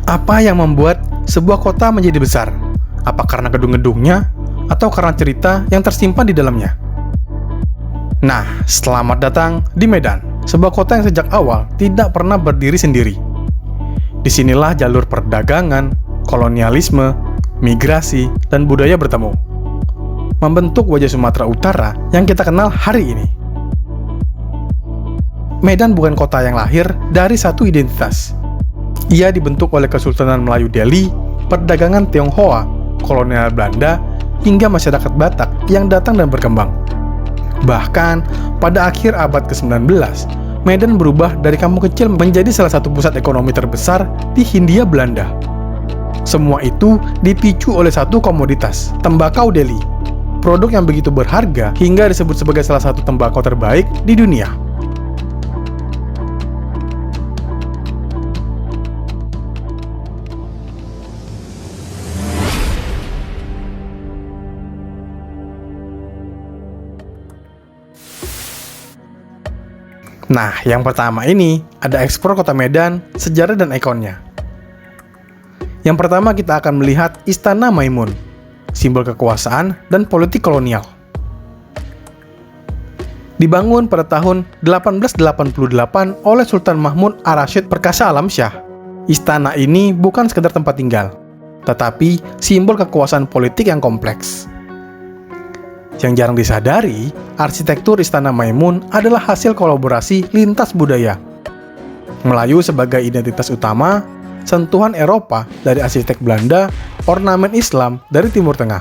Apa yang membuat sebuah kota menjadi besar? Apa karena gedung-gedungnya, atau karena cerita yang tersimpan di dalamnya? Nah, selamat datang di Medan, sebuah kota yang sejak awal tidak pernah berdiri sendiri. Disinilah jalur perdagangan, kolonialisme, migrasi, dan budaya bertemu, membentuk wajah Sumatera Utara yang kita kenal hari ini. Medan bukan kota yang lahir dari satu identitas. Ia dibentuk oleh Kesultanan Melayu Delhi, perdagangan Tionghoa, kolonial Belanda, hingga masyarakat Batak yang datang dan berkembang. Bahkan, pada akhir abad ke-19, Medan berubah dari kampung kecil menjadi salah satu pusat ekonomi terbesar di Hindia Belanda. Semua itu dipicu oleh satu komoditas, tembakau Delhi. Produk yang begitu berharga hingga disebut sebagai salah satu tembakau terbaik di dunia. Nah, yang pertama ini ada eksplor kota Medan, sejarah dan ikonnya. Yang pertama kita akan melihat Istana Maimun, simbol kekuasaan dan politik kolonial. Dibangun pada tahun 1888 oleh Sultan Mahmud Ar-Rasyid Perkasa Alamsyah. Istana ini bukan sekedar tempat tinggal, tetapi simbol kekuasaan politik yang kompleks. Yang jarang disadari, arsitektur Istana Maimun adalah hasil kolaborasi lintas budaya. Melayu sebagai identitas utama, sentuhan Eropa dari arsitek Belanda, ornamen Islam dari Timur Tengah.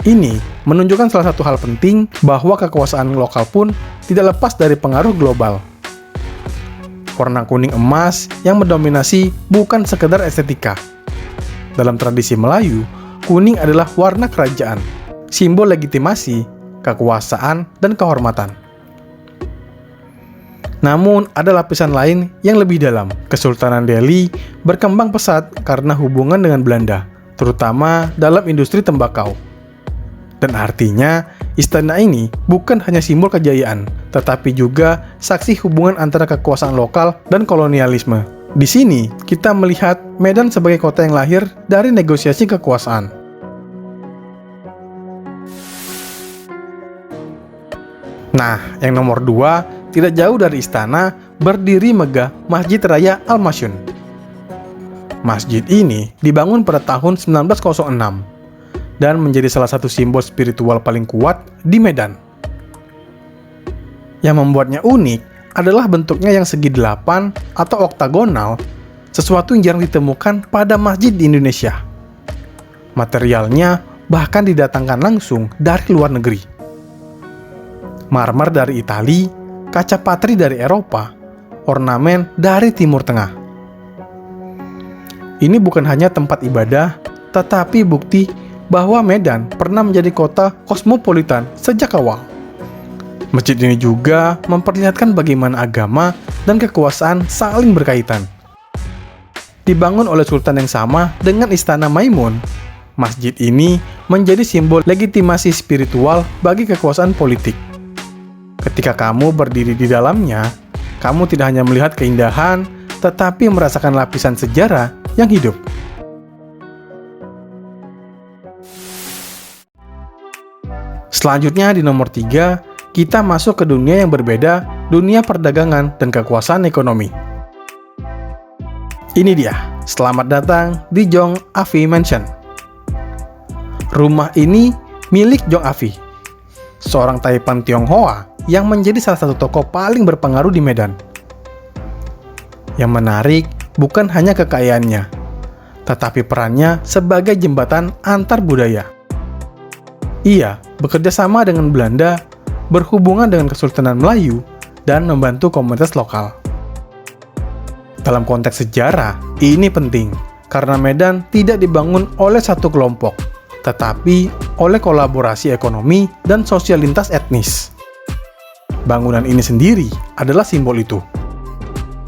Ini menunjukkan salah satu hal penting bahwa kekuasaan lokal pun tidak lepas dari pengaruh global. Warna kuning emas yang mendominasi bukan sekedar estetika. Dalam tradisi Melayu, kuning adalah warna kerajaan, simbol legitimasi, kekuasaan, dan kehormatan. Namun, ada lapisan lain yang lebih dalam. Kesultanan Delhi berkembang pesat karena hubungan dengan Belanda, terutama dalam industri tembakau. Dan artinya, istana ini bukan hanya simbol kejayaan, tetapi juga saksi hubungan antara kekuasaan lokal dan kolonialisme. Di sini, kita melihat Medan sebagai kota yang lahir dari negosiasi kekuasaan. Nah, yang nomor 2, tidak jauh dari istana, berdiri megah Masjid Raya Al-Masyun. Masjid ini dibangun pada tahun 1906 dan menjadi salah satu simbol spiritual paling kuat di Medan. Yang membuatnya unik adalah bentuknya yang segi 8 atau oktagonal, sesuatu yang jarang ditemukan pada masjid di Indonesia. Materialnya bahkan didatangkan langsung dari luar negeri. Marmer dari Italia, kaca patri dari Eropa, ornamen dari Timur Tengah. Ini bukan hanya tempat ibadah, tetapi bukti bahwa Medan pernah menjadi kota kosmopolitan sejak awal. Masjid ini juga memperlihatkan bagaimana agama dan kekuasaan saling berkaitan. Dibangun oleh sultan yang sama dengan Istana Maimun, masjid ini menjadi simbol legitimasi spiritual bagi kekuasaan politik. Ketika kamu berdiri di dalamnya, kamu tidak hanya melihat keindahan, tetapi merasakan lapisan sejarah yang hidup. Selanjutnya di nomor 3, kita masuk ke dunia yang berbeda, dunia perdagangan dan kekuasaan ekonomi. Ini dia, selamat datang di Jong Afi Mansion. Rumah ini milik Jong Afi, seorang Taipan Tionghoa yang menjadi salah satu tokoh paling berpengaruh di Medan. Yang menarik bukan hanya kekayaannya, tetapi perannya sebagai jembatan antar budaya. Ia bekerja sama dengan Belanda, berhubungan dengan Kesultanan Melayu, dan membantu komunitas lokal. Dalam konteks sejarah, ini penting karena Medan tidak dibangun oleh satu kelompok, tetapi oleh kolaborasi ekonomi dan sosial lintas etnis. Bangunan ini sendiri adalah simbol itu.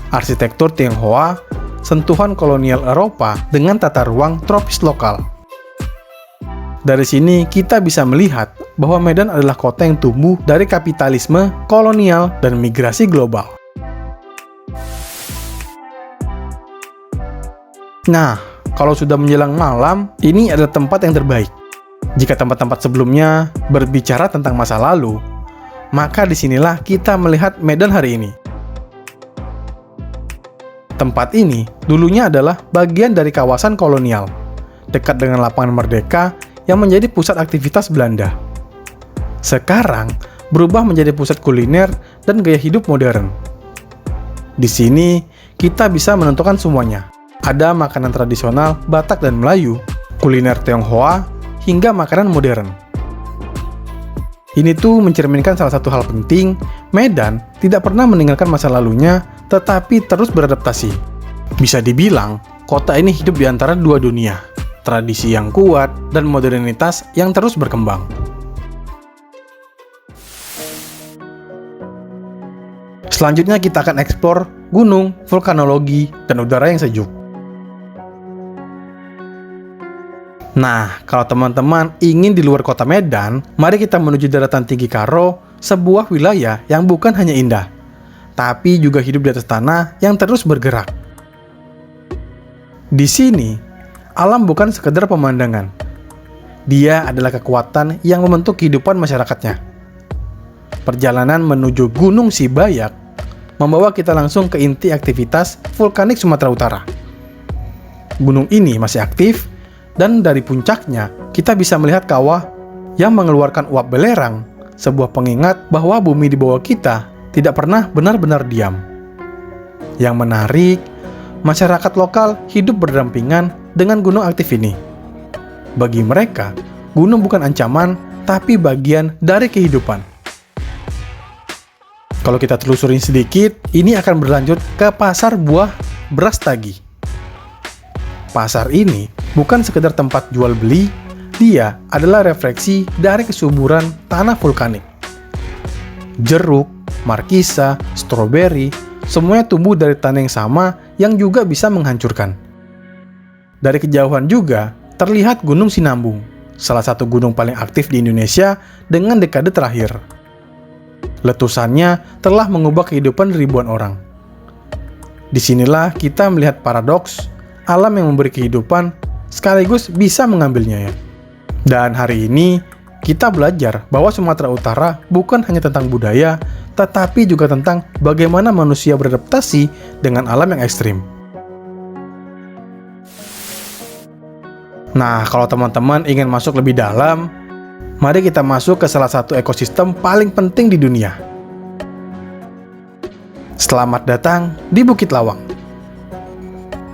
Arsitektur Tionghoa, sentuhan kolonial Eropa dengan tata ruang tropis lokal. Dari sini kita bisa melihat bahwa Medan adalah kota yang tumbuh dari kapitalisme, kolonial, dan migrasi global. Nah, kalau sudah menjelang malam, ini adalah tempat yang terbaik. Jika tempat-tempat sebelumnya berbicara tentang masa lalu, maka disinilah kita melihat Medan hari ini. Tempat ini dulunya adalah bagian dari kawasan kolonial, dekat dengan lapangan Merdeka yang menjadi pusat aktivitas Belanda. Sekarang berubah menjadi pusat kuliner dan gaya hidup modern. Di sini kita bisa menentukan semuanya. Ada makanan tradisional Batak dan Melayu, kuliner Tionghoa, hingga makanan modern. Ini tuh mencerminkan salah satu hal penting, Medan tidak pernah meninggalkan masa lalunya, tetapi terus beradaptasi. Bisa dibilang, kota ini hidup di antara dua dunia, tradisi yang kuat dan modernitas yang terus berkembang. Selanjutnya kita akan eksplor gunung, vulkanologi, dan udara yang sejuk. Nah, kalau teman-teman ingin di luar kota Medan, mari kita menuju daratan tinggi Karo, sebuah wilayah yang bukan hanya indah, tapi juga hidup di atas tanah yang terus bergerak. Di sini, alam bukan sekedar pemandangan. Dia adalah kekuatan yang membentuk kehidupan masyarakatnya. Perjalanan menuju Gunung Sibayak membawa kita langsung ke inti aktivitas vulkanik Sumatera Utara. Gunung ini masih aktif, dan dari puncaknya kita bisa melihat kawah yang mengeluarkan uap belerang, sebuah pengingat bahwa bumi di bawah kita tidak pernah benar-benar diam. Yang menarik, masyarakat lokal hidup berdampingan dengan gunung aktif ini. Bagi mereka, gunung bukan ancaman, tapi bagian dari kehidupan. Kalau kita telusurin sedikit, ini akan berlanjut ke pasar buah Brastagi. Pasar ini bukan sekedar tempat jual beli, dia adalah refleksi dari kesuburan tanah vulkanik. Jeruk, markisa, stroberi, semuanya tumbuh dari tanah yang sama yang juga bisa menghancurkan. Dari kejauhan juga terlihat Gunung Sinambung, salah satu gunung paling aktif di Indonesia dengan dekade terakhir. Letusannya telah mengubah kehidupan ribuan orang. Disinilah kita melihat paradoks alam yang memberi kehidupan sekaligus bisa mengambilnya ya. Dan hari ini kita belajar bahwa Sumatera Utara bukan hanya tentang budaya, tetapi juga tentang bagaimana manusia beradaptasi dengan alam yang ekstrim. Nah, kalau teman-teman ingin masuk lebih dalam, mari kita masuk ke salah satu ekosistem paling penting di dunia. Selamat datang di Bukit Lawang.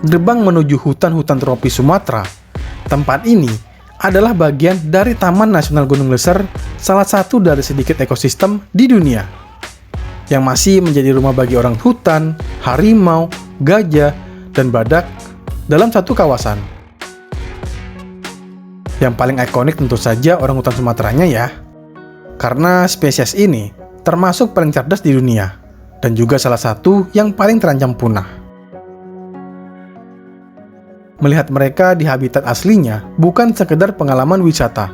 Gerbang menuju hutan-hutan tropis Sumatera. Tempat ini adalah bagian dari Taman Nasional Gunung Leser, salah satu dari sedikit ekosistem di dunia yang masih menjadi rumah bagi orang hutan, harimau, gajah, dan badak dalam satu kawasan. Yang paling ikonik tentu saja orangutan Sumateranya ya, karena spesies ini termasuk paling cerdas di dunia dan juga salah satu yang paling terancam punah. Melihat mereka di habitat aslinya bukan sekedar pengalaman wisata,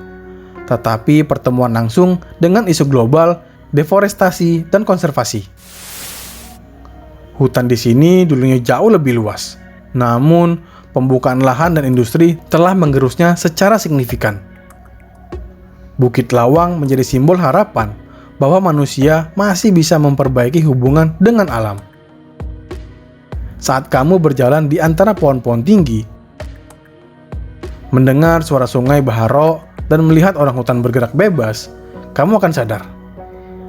tetapi pertemuan langsung dengan isu global, deforestasi, dan konservasi. Hutan di sini dulunya jauh lebih luas, namun pembukaan lahan dan industri telah menggerusnya secara signifikan. Bukit Lawang menjadi simbol harapan bahwa manusia masih bisa memperbaiki hubungan dengan alam. Saat kamu berjalan di antara pohon-pohon tinggi, mendengar suara sungai Baharo, dan melihat orang hutan bergerak bebas, kamu akan sadar.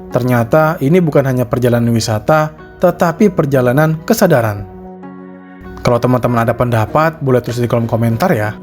Ternyata ini bukan hanya perjalanan wisata, tetapi perjalanan kesadaran. Kalau teman-teman ada pendapat, boleh tulis di kolom komentar ya.